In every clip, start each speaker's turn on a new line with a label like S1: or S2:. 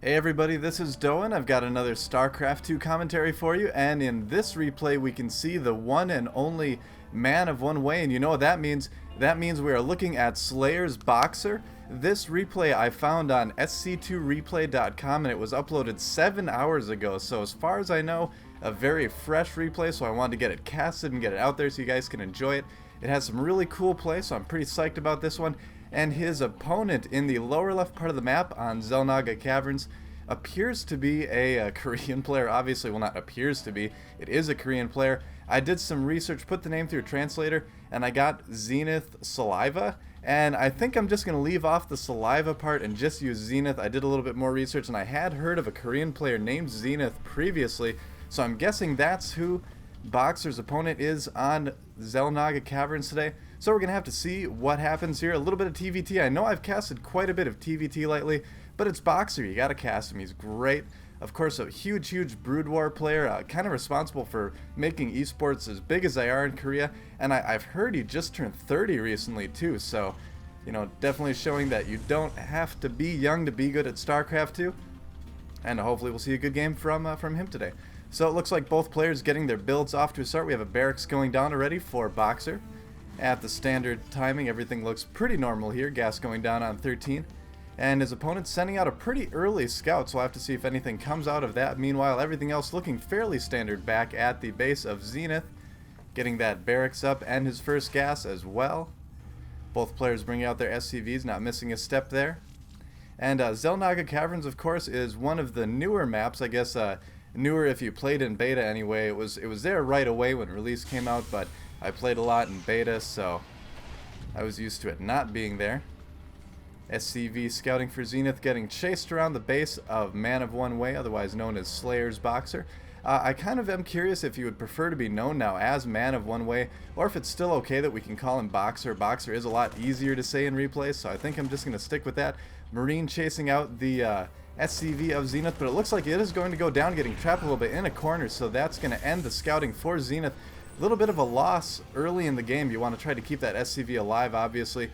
S1: Hey everybody, this is Doan. I've got another StarCraft 2 commentary for you, and in this replay we can see the one and only ManofOneway, and you know what that means? That means we are looking at Slayer's BoxeR. This replay I found on sc2replay.com and it was uploaded 7 hours ago, so as far as I know, a very fresh replay, so I wanted to get it casted and get it out there so you guys can enjoy it. It has some really cool play, so I'm pretty psyched about this one. And his opponent in the lower left part of the map on Xel'Naga Caverns appears to be a Korean player. Obviously, well, not appears to be, it is a Korean player. I did some research, put the name through a translator, and I got Zenith Saliva, and I think I'm just going to leave off the Saliva part and just use Zenith. I did a little bit more research, and I had heard of a Korean player named Zenith previously, so I'm guessing that's who BoxeR's opponent is on Xel'Naga Caverns today. So we're going to have to see what happens here. A little bit of TvT. I know I've casted quite a bit of TvT lately, but it's BoxeR. You got to cast him. He's great. Of course, a huge Brood War player, kind of responsible for making esports as big as they are in Korea. And I've heard he just turned 30 recently too. So, you know, definitely showing that you don't have to be young to be good at StarCraft 2. And hopefully we'll see a good game from him today. So it looks like both players getting their builds off to a start. We have a barracks going down already for BoxeR. At the standard timing, everything looks pretty normal here. Gas going down on 13. And his opponent's sending out a pretty early scout, so we'll have to see if anything comes out of that. Meanwhile, everything else looking fairly standard back at the base of Zenith. Getting that barracks up and his first gas as well. Both players bringing out their SCVs, not missing a step there. And XelNaga Caverns, of course, is one of the newer maps. I guess newer if you played in beta anyway. It was there right away when release came out, but I played a lot in beta, so I was used to it not being there. SCV scouting for Zenith, getting chased around the base of ManofOneway, otherwise known as Slayer's BoxeR. I kind of am curious if you would prefer to be known now as ManofOneway, or if it's still okay that we can call him BoxeR. BoxeR is a lot easier to say in replays, so I think I'm just going to stick with that. Marine chasing out the SCV of Zenith, but it looks like it is going to go down, getting trapped a little bit in a corner, so that's going to end the scouting for Zenith. A little bit of a loss early in the game. You want to try to keep that SCV alive, obviously.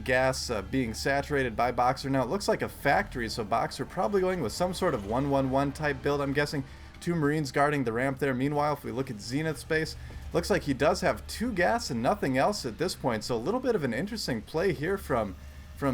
S1: Gas being saturated by BoxeR. Now it looks like a factory, so BoxeR probably going with some sort of 1-1-1 type build, I'm guessing. 2 Marines guarding the ramp there. Meanwhile, if we look at Zenith's base, looks like he does have 2 gas and nothing else at this point. So a little bit of an interesting play here from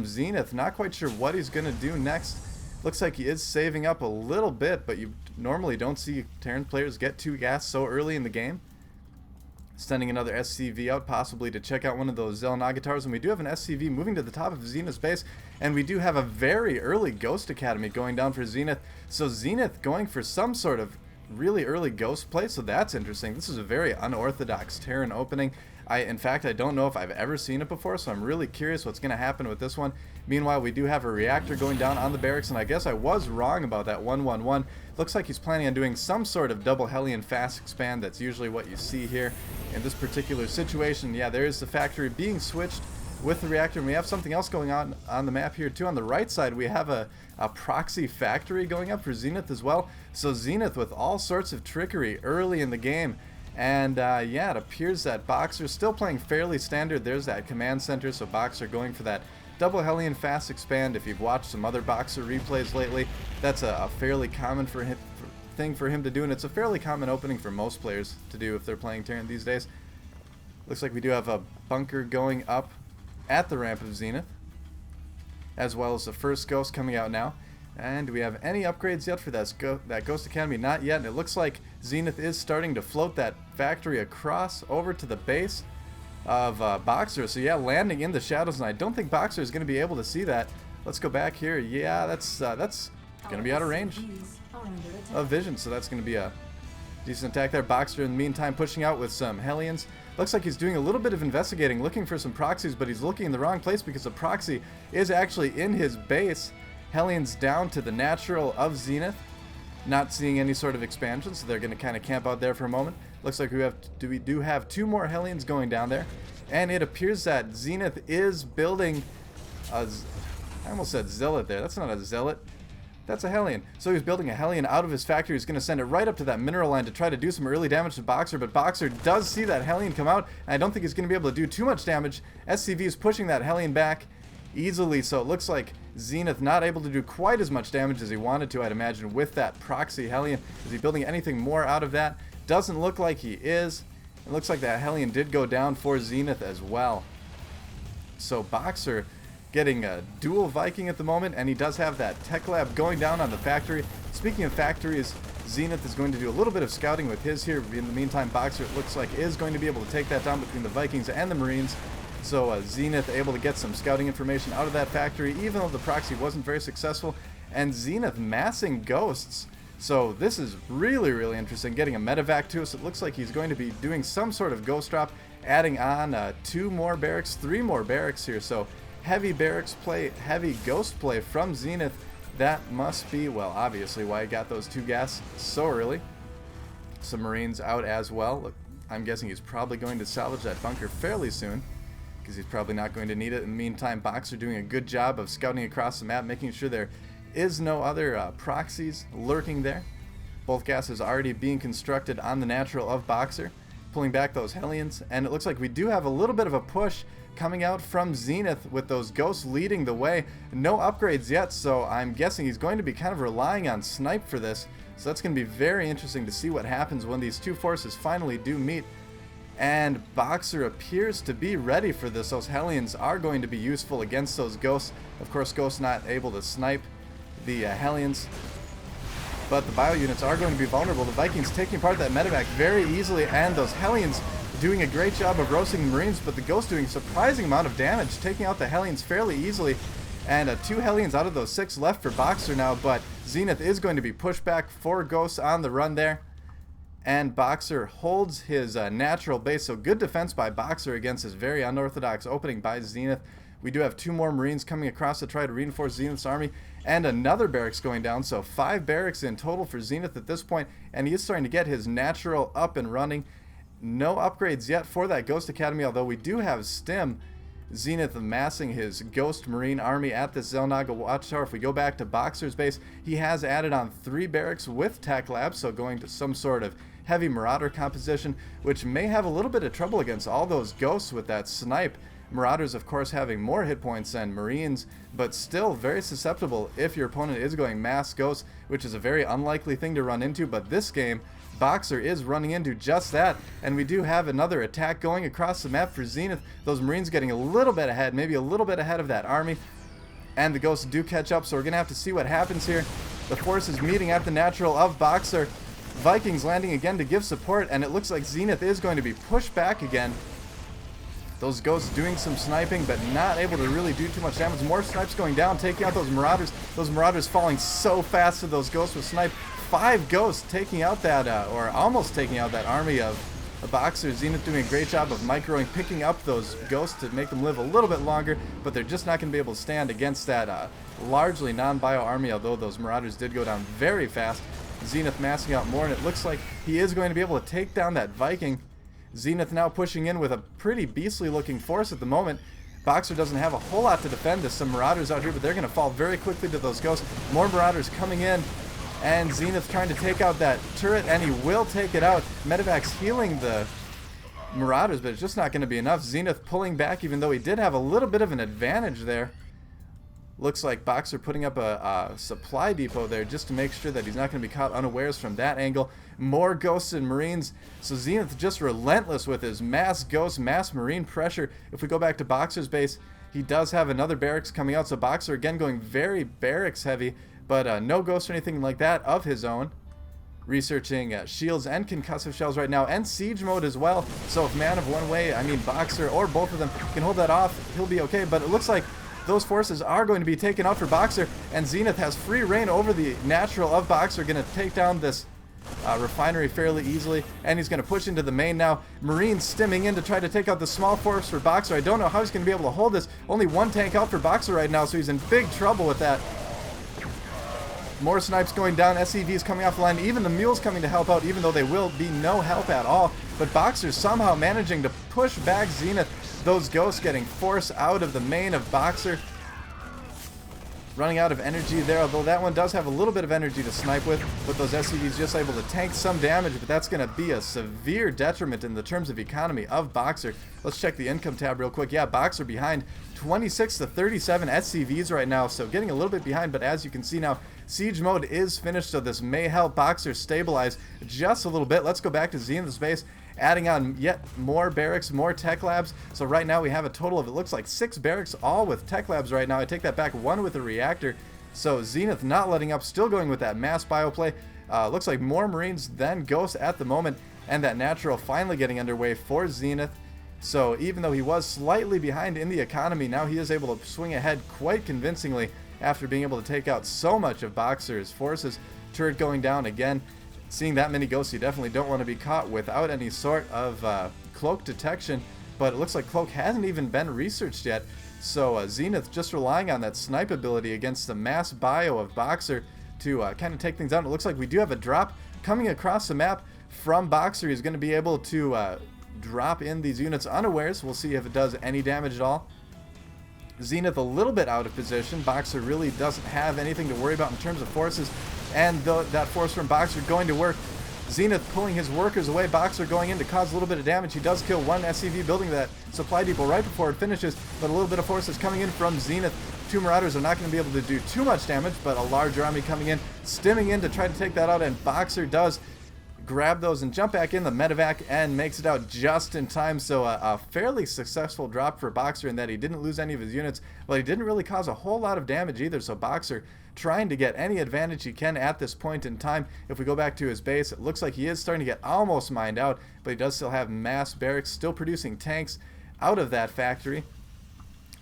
S1: Zenith. Not quite sure what he's going to do next. Looks like he is saving up a little bit, but you normally don't see Terran players get 2 gas so early in the game. Sending another SCV out, possibly to check out one of those Xel'Naga towers. And we do have an SCV moving to the top of Zenith's base. And we do have a very early Ghost Academy going down for Zenith. So Zenith going for some sort of really early Ghost play. So that's interesting. This is a very unorthodox Terran opening. In fact, I don't know if I've ever seen it before, so I'm really curious what's going to happen with this one. Meanwhile, we do have a reactor going down on the barracks, and I guess I was wrong about that 1-1-1. Looks like he's planning on doing some sort of double Hellion fast expand. That's usually what you see here in this particular situation. Yeah, there is the factory being switched with the reactor, and we have something else going on the map here too. On the right side, we have a proxy factory going up for Zenith as well. So Zenith with all sorts of trickery early in the game. And yeah, it appears that BoxeR still playing fairly standard. There's that command center, so BoxeR going for that double Hellion fast expand. If you've watched some other BoxeR replays lately, that's a fairly common thing for him to do, and it's a fairly common opening for most players to do if they're playing Terran these days. Looks like we do have a bunker going up at the ramp of Zenith, as well as the first Ghost coming out now. And do we have any upgrades yet for that Ghost Academy? Not yet, and it looks like Zenith is starting to float that factory across over to the base of BoxeR. So yeah, landing in the shadows, and I don't think BoxeR is going to be able to see that. Let's go back here. Yeah, that's going to be out of range of vision, so that's going to be a decent attack there. BoxeR in the meantime pushing out with some Hellions. Looks like he's doing a little bit of investigating, looking for some proxies, but he's looking in the wrong place because the proxy is actually in his base. Hellions down to the natural of Zenith. Not seeing any sort of expansion, so they're going to kind of camp out there for a moment. Looks like we do have 2 more Hellions going down there. And it appears that Zenith is building a... I almost said Zealot there. That's not a Zealot. That's a Hellion. So he's building a Hellion out of his factory. He's going to send it right up to that mineral line to try to do some early damage to BoxeR, but BoxeR does see that Hellion come out, and I don't think he's going to be able to do too much damage. SCV is pushing that Hellion back easily, so it looks like Zenith not able to do quite as much damage as he wanted to, I'd imagine, with that proxy Hellion. Is he building anything more out of that? Doesn't look like he is. It looks like that Hellion did go down for Zenith as well. So BoxeR getting a dual Viking at the moment, and he does have that tech lab going down on the factory. Speaking of factories, Zenith is going to do a little bit of scouting with his here. In the meantime, BoxeR, it looks like, is going to be able to take that down between the Vikings and the Marines. So Zenith able to get some scouting information out of that factory, even though the proxy wasn't very successful. And Zenith massing ghosts. So this is really, really interesting. Getting a medevac to us. It looks like he's going to be doing some sort of ghost drop, adding on 2 more barracks, 3 more barracks here. So heavy barracks play, heavy ghost play from Zenith. That must be, well, obviously why he got those 2 gas so early. Some Marines out as well. Look, I'm guessing he's probably going to salvage that bunker fairly soon, because he's probably not going to need it. In the meantime, BoxeR doing a good job of scouting across the map, making sure there is no other proxies lurking there. Both gases already being constructed on the natural of BoxeR, pulling back those Hellions, and it looks like we do have a little bit of a push coming out from Zenith with those ghosts leading the way. No upgrades yet, so I'm guessing he's going to be kind of relying on snipe for this. So that's going to be very interesting to see what happens when these 2 forces finally do meet. And BoxeR appears to be ready for this. Those Hellions are going to be useful against those ghosts. Of course, ghosts not able to snipe the Hellions, but the bio units are going to be vulnerable. The Vikings taking part of that medevac very easily, and those Hellions doing a great job of roasting the Marines, but the ghosts doing a surprising amount of damage, taking out the Hellions fairly easily. And 2 Hellions out of those 6 left for BoxeR now, but Zenith is going to be pushed back, 4 ghosts on the run there. And BoxeR holds his natural base, so good defense by BoxeR against this very unorthodox opening by Zenith. We do have 2 more Marines coming across to try to reinforce Zenith's army, and another barracks going down, so 5 barracks in total for Zenith at this point, and he is starting to get his natural up and running. No upgrades yet for that Ghost Academy, although we do have Stim. Zenith amassing his Ghost Marine army at the Xel'Naga watchtower. If we go back to BoxeR's base, he has added on 3 barracks with tech labs, so going to some sort of heavy Marauder composition, which may have a little bit of trouble against all those ghosts with that snipe. Marauders, of course, having more hit points than Marines, but still very susceptible if your opponent is going mass ghosts, which is a very unlikely thing to run into. But this game, BoxeR is running into just that, and we do have another attack going across the map for Zenith. Those Marines getting a little bit ahead, maybe a little bit ahead of that army, and the ghosts do catch up, so we're going to have to see what happens here. The forces meeting at the natural of BoxeR. Vikings landing again to give support, and it looks like Zenith is going to be pushed back again. Those ghosts doing some sniping, but not able to really do too much damage. More snipes going down, taking out those Marauders. Those Marauders falling so fast to those ghosts with snipe. 5 ghosts taking out that, or almost taking out that army of BoxeR. Zenith doing a great job of microing, picking up those ghosts to make them live a little bit longer, but they're just not going to be able to stand against that largely non-bio army, although those Marauders did go down very fast. Zenith massing out more, and it looks like he is going to be able to take down that Viking. Zenith now pushing in with a pretty beastly looking force at the moment. BoxeR doesn't have a whole lot to defend. There's some Marauders out here, but they're going to fall very quickly to those ghosts. More Marauders coming in, and Zenith trying to take out that turret, and he will take it out. Medevac's healing the Marauders, but it's just not going to be enough. Zenith pulling back, even though he did have a little bit of an advantage there. Looks like BoxeR putting up a supply depot there just to make sure that he's not going to be caught unawares from that angle. More ghosts and Marines. So Zenith just relentless with his mass ghost, mass Marine pressure. If we go back to BoxeR's base, he does have another barracks coming out. So BoxeR again going very barracks heavy, but no ghosts or anything like that of his own. Researching shields and concussive shells right now, and siege mode as well. So if ManofOneway, I mean BoxeR, or both of them can hold that off, he'll be okay. But it looks like those forces are going to be taken out for BoxeR, and Zenith has free reign over the natural of BoxeR, going to take down this refinery fairly easily, and he's going to push into the main now. Marines stimming in to try to take out the small force for BoxeR. I don't know how he's going to be able to hold this. Only 1 tank out for BoxeR right now, so he's in big trouble with that. More snipes going down, SCVs coming off the line, even the mules coming to help out, even though they will be no help at all. But BoxeR somehow managing to push back Zenith. Those ghosts getting force out of the main of BoxeR. running out of energy there, although that one does have a little bit of energy to snipe with those SCVs just able to tank some damage, but that's going to be a severe detriment in the terms of economy of BoxeR. Let's check the income tab real quick. Yeah, BoxeR behind 26 to 37 SCVs right now, so getting a little bit behind, but as you can see now, siege mode is finished, so this may help BoxeR stabilize just a little bit. Let's go back to Zenith's base, adding on yet more barracks, more tech labs. So right now we have a total of, it looks like 6 barracks, all with tech labs right now. I take that back, 1 with a reactor. So Zenith not letting up, still going with that mass bioplay. Looks like more Marines than Ghosts at the moment, and that natural finally getting underway for Zenith. So even though he was slightly behind in the economy, now he is able to swing ahead quite convincingly after being able to take out so much of BoxeR's forces. Turret going down again. Seeing that many Ghosts, you definitely don't want to be caught without any sort of cloak detection, but it looks like cloak hasn't even been researched yet. So Zenith just relying on that snipe ability against the mass bio of BoxeR to kind of take things out. It looks like we do have a drop coming across the map from BoxeR. He's going to be able to drop in these units unawares. We'll see if it does any damage at all. Zenith a little bit out of position. BoxeR really doesn't have anything to worry about in terms of forces, and that force from BoxeR going to work. Zenith pulling his workers away, BoxeR going in to cause a little bit of damage. He does kill one SCV building that supply depot right before it finishes, but a little bit of force is coming in from Zenith. 2 Marauders are not going to be able to do too much damage, but a larger army coming in, stimming in to try to take that out, and BoxeR does grab those and jump back in the medevac and makes it out just in time. So a fairly successful drop for BoxeR in that he didn't lose any of his units, but he didn't really cause a whole lot of damage either. So BoxeR trying to get any advantage he can at this point in time. If we go back to his base, it looks like he is starting to get almost mined out, but he does still have mass barracks, still producing tanks out of that factory.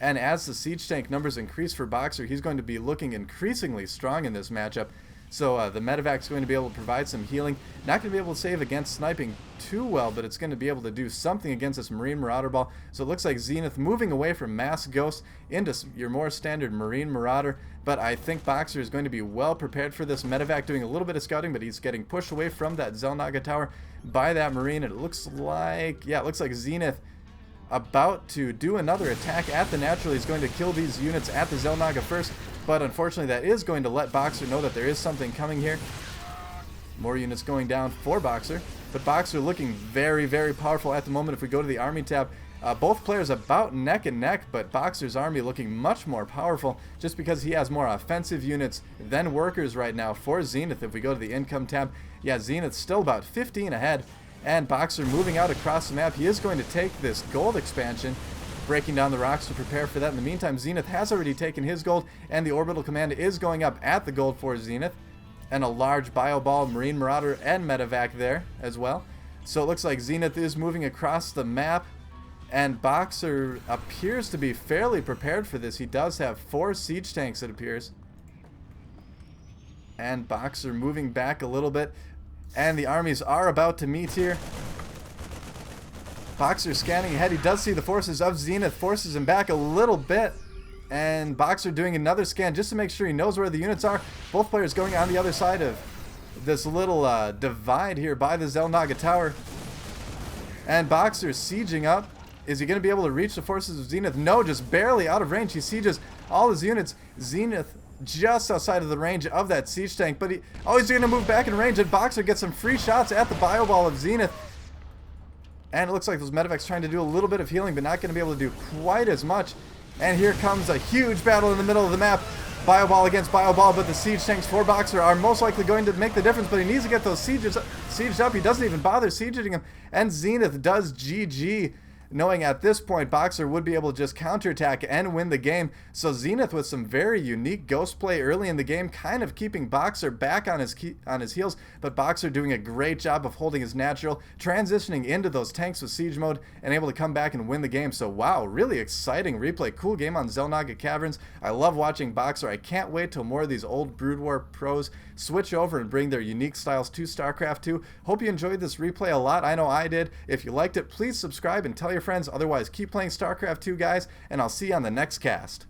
S1: And as the siege tank numbers increase for BoxeR, he's going to be looking increasingly strong in this matchup. So the medevac is going to be able to provide some healing. Not going to be able to save against sniping too well, but it's going to be able to do something against this Marine Marauder ball. So it looks like Zenith moving away from mass Ghost into your more standard Marine Marauder. But I think BoxeR is going to be well prepared for this. Medevac doing a little bit of scouting, but he's getting pushed away from that Xel'Naga tower by that Marine. It looks like, yeah, it looks like Zenith about to do another attack at the natural. He's going to kill these units at the Xel'Naga first, but unfortunately that is going to let BoxeR know that there is something coming here. More units going down for BoxeR, but BoxeR looking very, very powerful at the moment. If we go to the army tab, both players about neck and neck, but BoxeR's army looking much more powerful just because he has more offensive units than workers right now for Zenith. If we go to the income tab, yeah, Zenith's still about 15 ahead, and BoxeR moving out across the map. He is going to take this gold expansion, breaking down the rocks to prepare for that. In the meantime, Zenith has already taken his gold, and the orbital command is going up at the gold for Zenith. And a large bio ball, Marine Marauder, and medevac there as well. So it looks like Zenith is moving across the map, and BoxeR appears to be fairly prepared for this. He does have 4 siege tanks, it appears. And BoxeR moving back a little bit, and the armies are about to meet here. BoxeR scanning ahead. He does see the forces of Zenith, forces him back a little bit. And BoxeR doing another scan just to make sure he knows where the units are. Both players going on the other side of this little divide here by the Xel'Naga tower. And BoxeR sieging up. Is he going to be able to reach the forces of Zenith? No, just barely out of range. He sieges all his units. Zenith just outside of the range of that siege tank. But he's going to move back in range. And BoxeR gets some free shots at the bio ball of Zenith. And it looks like those medevacs trying to do a little bit of healing, but not going to be able to do quite as much. And here comes a huge battle in the middle of the map. Bio ball against bio ball, but the siege tanks for BoxeR are most likely going to make the difference, but he needs to get those sieged up. He doesn't even bother sieging them. And Zenith does GG, knowing at this point BoxeR would be able to just counterattack and win the game. So Zenith with some very unique ghost play early in the game, kind of keeping BoxeR back on his heels, but BoxeR doing a great job of holding his natural, transitioning into those tanks with siege mode, and able to come back and win the game. So wow, really exciting replay. Cool game on Xel'Naga Caverns. I love watching BoxeR. I can't wait till more of these old Brood War pros switch over and bring their unique styles to StarCraft 2. Hope you enjoyed this replay a lot. I know I did. If you liked it, please subscribe and tell your friends. Otherwise, keep playing StarCraft 2, guys, and I'll see you on the next cast.